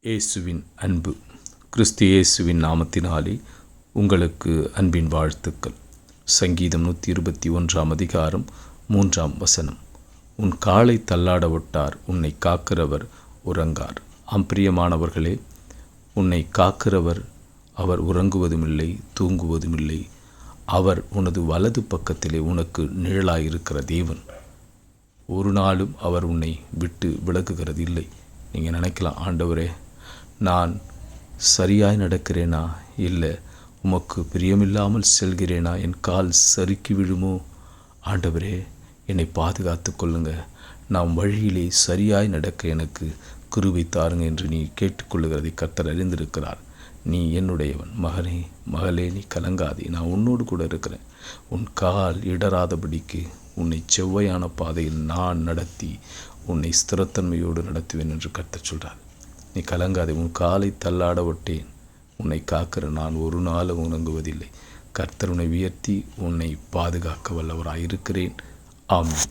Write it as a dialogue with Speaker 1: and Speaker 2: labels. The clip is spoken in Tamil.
Speaker 1: இயேசுவின் அன்பு. கிறிஸ்து இயேசுவின் நாமத்தினாலே உங்களுக்கு அன்பின் வாழ்த்துக்கள். சங்கீதம் 121 3 உன் காலை தள்ளாட விட்டார், உன்னை காக்கிறவர் உறங்கார். அம்பிரியமானவர்களே, உன்னை காக்கிறவர் அவர் உறங்குவதுமில்லை, தூங்குவதுமில்லை. அவர் உனது வலது பக்கத்திலே உனக்கு நிழலாயிருக்கிற தேவன். ஒரு நாளும் அவர் உன்னை விட்டு விலகுகிறது இல்லை. நீங்கள் நினைக்கலாம், ஆண்டவரே, நான் சரியாய் நடக்கிறேனா, இல்லை உமக்கு பிரியமில்லாமல் செல்கிறேனா, என் கால் சறுக்கி விழுமோ? ஆண்டவரே, என்னை பாதுகாத்து கொள்ளுங்க, நாம் வழியிலே சரியாய் நடக்க எனக்கு கிருபை தாருங்க என்று நீ கேட்டுக்கொள்ளுகிறதை கர்த்தர் அறிந்திருக்கிறார். நீ என்னுடையவன், மகனே மகளே, நீ கலங்காதே, நான் உன்னோடு கூட இருக்கிறேன். உன் கால் இடராதபடிக்கு உன்னை செவ்வையான பாதையில் நான் நடத்தி உன்னை ஸ்திரத்தன்மையோடு நடத்துவேன் என்று கர்த்தர் சொல்கிறார். நீ கலங்காதே, உன் காலை தள்ளாட விட்டேன், உன்னை காக்கிற நான் ஒரு நாளும் உறங்குவதில்லை. கர்த்தர் உன்னை உயர்த்தி உன்னை பாதுகாக்க வல்லவராயிருக்கிறேன். ஆமென்.